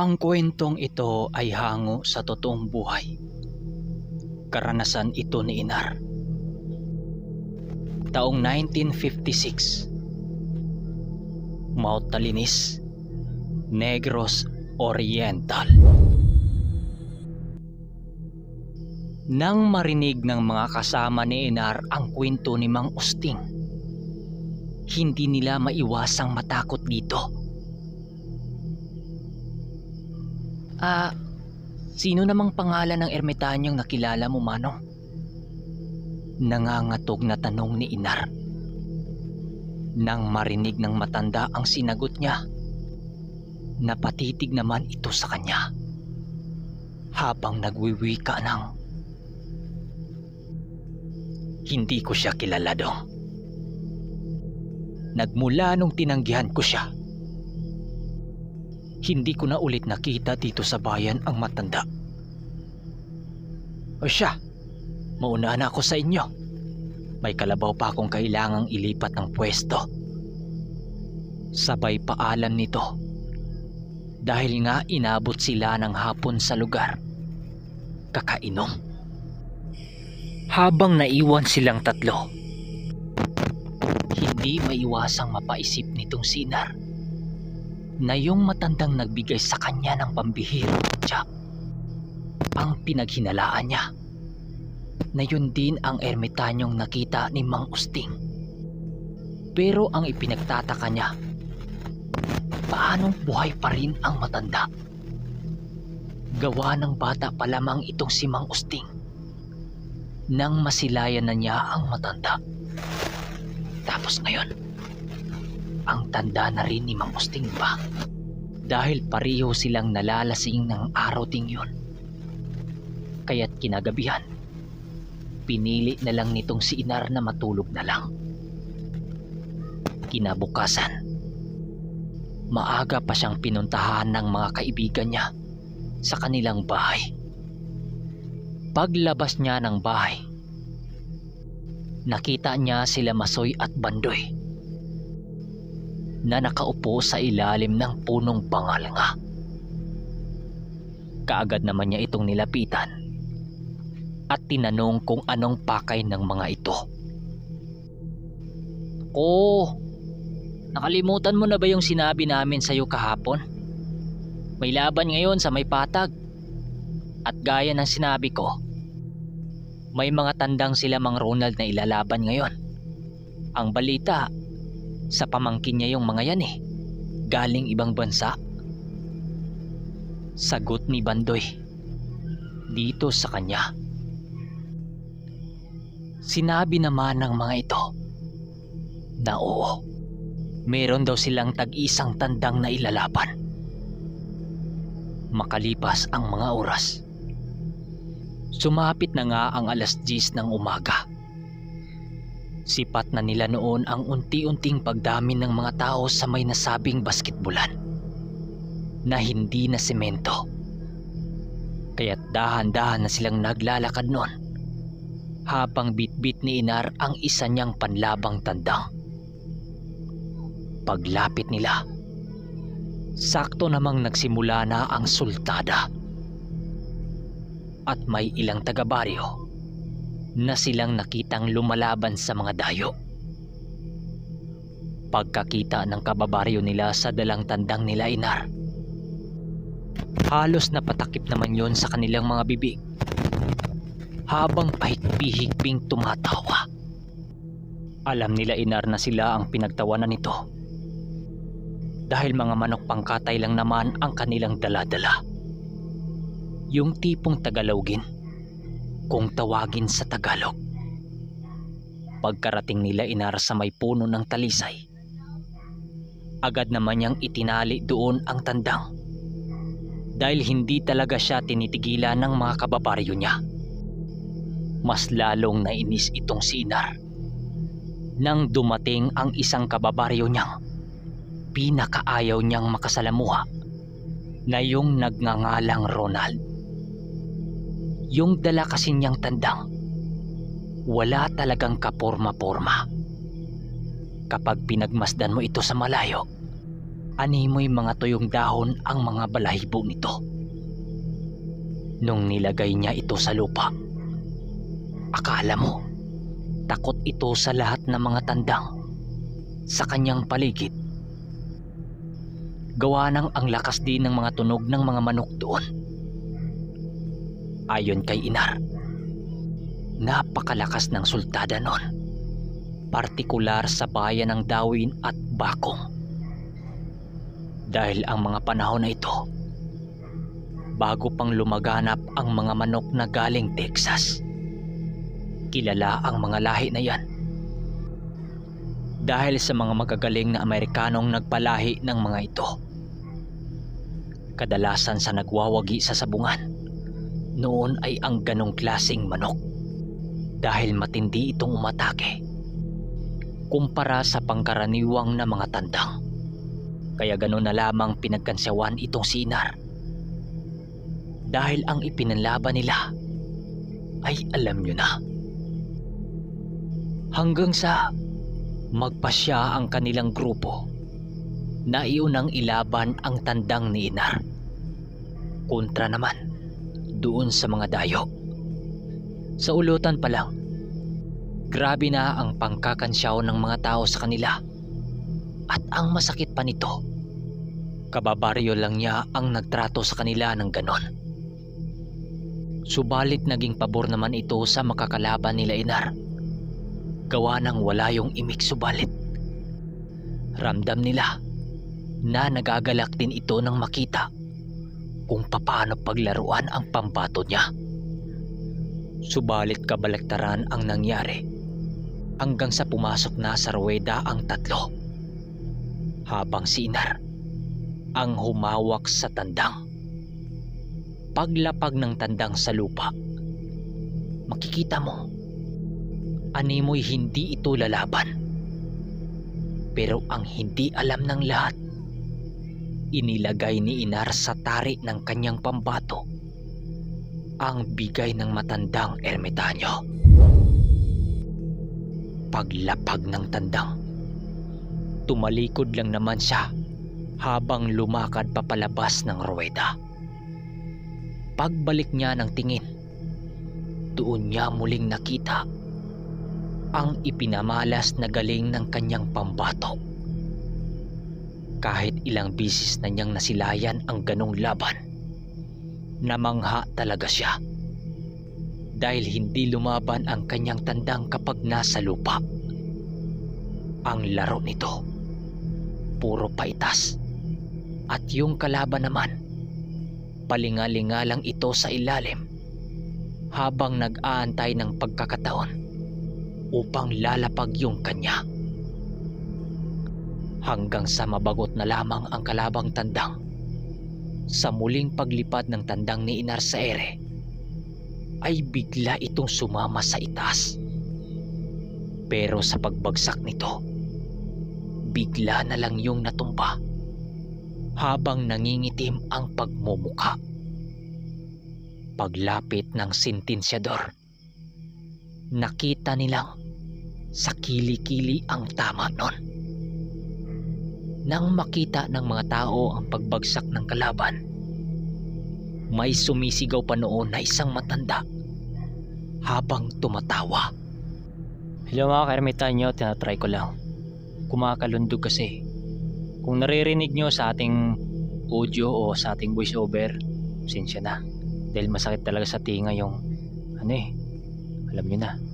Ang kwentong ito ay hango sa totoong buhay. Karanasan ito ni Inar. Taong 1956, Mount Talinis, Negros Oriental. Nang marinig ng mga kasama ni Inar ang kwento ni Mang Usting, hindi nila maiwasang matakot dito. Sino namang pangalan ng ermitanyong nakilala mo, Manong? Nangangatog na tanong ni Inar. Nang marinig ng matanda ang sinagot niya, napatitig naman ito sa kanya habang nagwiwika ng, "Hindi ko siya kilala, Dong. Nagmula nung tinanggihan ko siya, hindi ko na ulit nakita dito sa bayan ang matanda. O siya, mauna na ako sa inyo. May kalabaw pa akong kailangang ilipat ng pwesto." Sabay paalam nito dahil nga inabot sila ng hapon sa lugar kakainom. Habang naiwan silang tatlo, hindi maiwasang mapaisip nitong si Inar na yung matandang nagbigay sa kanya ng pambihirang tadyak ang pinaghinalaan niya, na yun din ang ermitanyong nakita ni Mang Usting. Pero ang ipinagtataka niya, paanong buhay pa rin ang matanda? Gawa ng bata pa lamang itong si Mang Usting nang masilayan na niya ang matanda. Tapos ngayon, ang tanda na rin ni Mang Usting pa, dahil pareho silang nalalasing ng araw ding yun. Kaya't kinagabihan, pinili na lang nitong si Inar na matulog na lang. Kinabukasan, maaga pa siyang pinuntahan ng mga kaibigan niya sa kanilang bahay. Paglabas niya ng bahay, nakita niya sila Masoy at Bandoy na nakaupo sa ilalim ng punong bangalanga. Kaagad naman niya itong nilapitan at tinanong kung anong pakay ng mga ito. Nakalimutan mo na ba yung sinabi namin sa'yo kahapon? May laban ngayon sa may patag. At gaya ng sinabi ko, may mga tandang sila Mang Ronald na ilalaban ngayon. Ang balita, sa pamangkin niya yung mga yan galing ibang bansa. Sagot ni Bandoy dito sa kanya. Sinabi naman ng mga ito na oo, meron daw silang tag-isang tandang na ilalaban. Makalipas ang mga oras, sumapit na nga ang 10:00 ng umaga. Sipat na nila noon ang unti-unting pagdami ng mga tao sa may nasabing basketbulan na hindi na semento. Kaya't dahan-dahan na silang naglalakad noon habang bitbit ni Inar ang isa niyang panlabang tandang. Paglapit nila, sakto namang nagsimula na ang sultada at may ilang taga-baryo na silang nakitang lumalaban sa mga dayo. Pagkakita ng kababaryo nila sa dalang tandang nila Inar, halos napatakip naman yon sa kanilang mga bibig habang pahigping tumatawa. Alam nila Inar na sila ang pinagtawanan nito dahil mga manok pangkatay lang naman ang kanilang dala-dala. Yung tipong Tagalogin kung tawagin sa Tagalog. Pagkarating nila Inar sa may puno ng talisay, agad naman niyang itinali doon ang tandang dahil hindi talaga siya tinitigilan ng mga kababaryo niya. Mas lalong nainis itong si Inar nang dumating ang isang kababaryo niyang pinakaayaw niyang makasalamuha, na yung nagngangalang Ronald. Yung dala kasi niyang tandang, wala talagang kaporma-porma. Kapag pinagmasdan mo ito sa malayo, Animoy mga tuyong dahon ang mga balahibo nito. Nung nilagay niya ito sa lupa, akala mo takot ito sa lahat ng mga tandang sa kanyang paligid. Gawa ng ang lakas din ng mga tunog ng mga manok doon. Ayon kay Inar, napakalakas ng sultada noon, partikular sa bayan ng Dawin at Bakong. Dahil ang mga panahon na ito, bago pang lumaganap ang mga manok na galing Texas, kilala ang mga lahi na yan dahil sa mga magagaling na Amerikanong nagpalahi ng mga ito. Kadalasan sa nagwawagi sa sabungan noon ay ang ganong klaseng manok dahil matindi itong umatake kumpara sa pangkaraniwang na mga tandang. Kaya gano'n na lamang pinagkansyawan itong si Inar. Dahil ang ipinanlaban nila ay alam nyo na. Hanggang sa magpasya ang kanilang grupo na iunang ilaban ang tandang ni Inar. Kontra naman doon sa mga dayo. Sa ulutan pa lang, grabe na ang pangkakansyaw ng mga tao sa kanila. At ang masakit pa nito, kababaryo lang niya ang nagtrato sa kanila ng ganon. Subalit naging pabor naman ito sa makakalaban nila Inar. Gawa ng wala yung imik subalit. Ramdam nila na nagagalak din ito nang makita kung papaano paglaruan ang pambato niya. Subalit kabaliktaran ang nangyari hanggang sa pumasok na sa ruweda ang tatlo. Habang si Inar ang humawak sa tandang. Paglapag ng tandang sa lupa, makikita mo, animoy hindi ito lalaban. Pero ang hindi alam ng lahat, inilagay ni Inar sa tari ng kanyang pambato ang bigay ng matandang ermitanyo. Paglapag ng tandang, tumalikod lang naman siya habang lumakad papalabas ng ruweda. Pagbalik niya ng tingin, doon niya muling nakita ang ipinamalas na galing ng kanyang pambato. Kahit ilang bisis na niyang nasilayan ang ganong laban, namangha talaga siya dahil hindi lumaban ang kanyang tandang kapag nasa lupa. Ang laro nito, puro paitas, at yung kalaban naman, palingalinga lang ito sa ilalim habang nag-aantay ng pagkakataon upang lalapag yung kanya. Hanggang sa mabagot na lamang ang kalabang tandang. Sa muling paglipad ng tandang ni Inar sa ere, ay bigla itong sumama sa itaas. Pero sa pagbagsak nito, bigla na lang yung natumba habang nangingitim ang pagmumuka. Paglapit ng sentensyador, nakita nilang sa kili-kili ang tama nun. Nang makita ng mga tao ang pagbagsak ng kalaban, may sumisigaw pa noon na isang matanda habang tumatawa. Hello mga ka-ermitanyo, tinatry ko lang. Kumakalundog kasi. Kung naririnig nyo sa ating audio o sa ating voice over, pasensya na. Dahil masakit talaga sa tinga yung alam nyo na.